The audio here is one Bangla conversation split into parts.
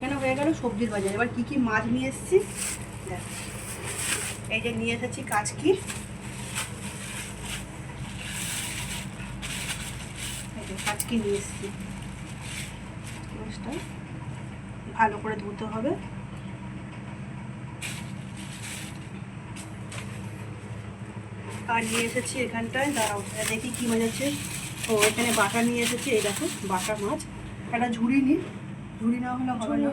কেন হয়ে গেল সবজির বাজার। এবার কি কি মাছ নিয়ে এসেছি দেখ। এই যে নিয়ে এসেছি কাচকি, এই যে কাচকি নিয়ে এসেছি। মাছটা ভালো করে ধুতে হবে। আর নিয়ে এসেছি এখানটায়, দাঁড়াও দেখি কি মাছ আছে। ও এখানে বাটা নিয়ে এসেছি, এই দেখো বাটা মাছ। একটা ঝুড়ি নি, ঝুড়ি না হলে হবে না।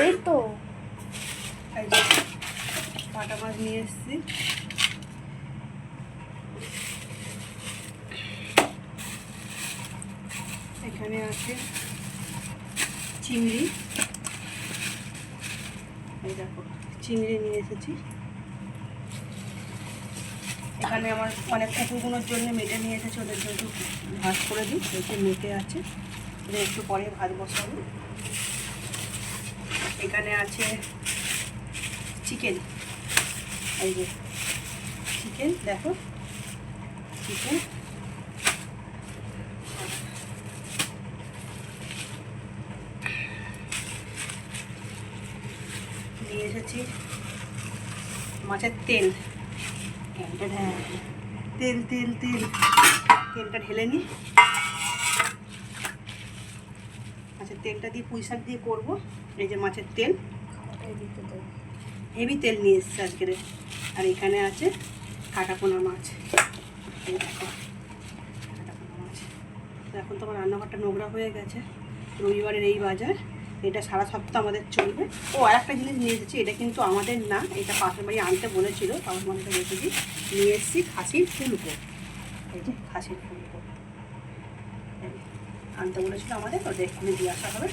এই তো এই যে বাটা মাছ নিয়ে এসেছি। এখানে আছে চিংড়ি, এই দেখো চিংড়ি নিয়ে এসেছি। এখানে আমার মানে কুকুরগুলোর জন্য মেটে নিয়ে এসেছি, ওদের জন্য ভাত করে দিই। এতে মেটে আছে, ওদের একটু পরে ভাত বসাবো। এখানে আছে চিকেন, এই যে চিকেন দেখো, চিকেন। নিয়ে এসেছি মাছের তেল, হ্যাঁ তেল তেল তেল, তেলটা ঢেলে নিই। মাছের তেলটা দিয়ে পুঁই শাক দিয়ে করবো। এই যে মাছের তেল, হেভি তেল নিয়ে এসেছি আজকের। আর এখানে আছে কাটাপোনা মাছ, এই দেখো কাটাপোনা মাছ। এখন তো আমার রান্নাঘরটা নোংরা হয়ে গেছে। রবিবারের এই বাজার, এটা সারা সপ্তাহ আমাদের চলবে। ও আর একটা জিনিস নিয়ে এসেছি, এটা কিন্তু আমাদের না, এটা পাশের বাড়ি আনতে বলেছিল, আমার মনে রেখেছি। নিয়ে এসেছি খাসির ফুলকো, এই যে খাসির ফুলকো আনতে বলেছিল আমাদের, ওদের এখানে দিয়ে আসা হবে।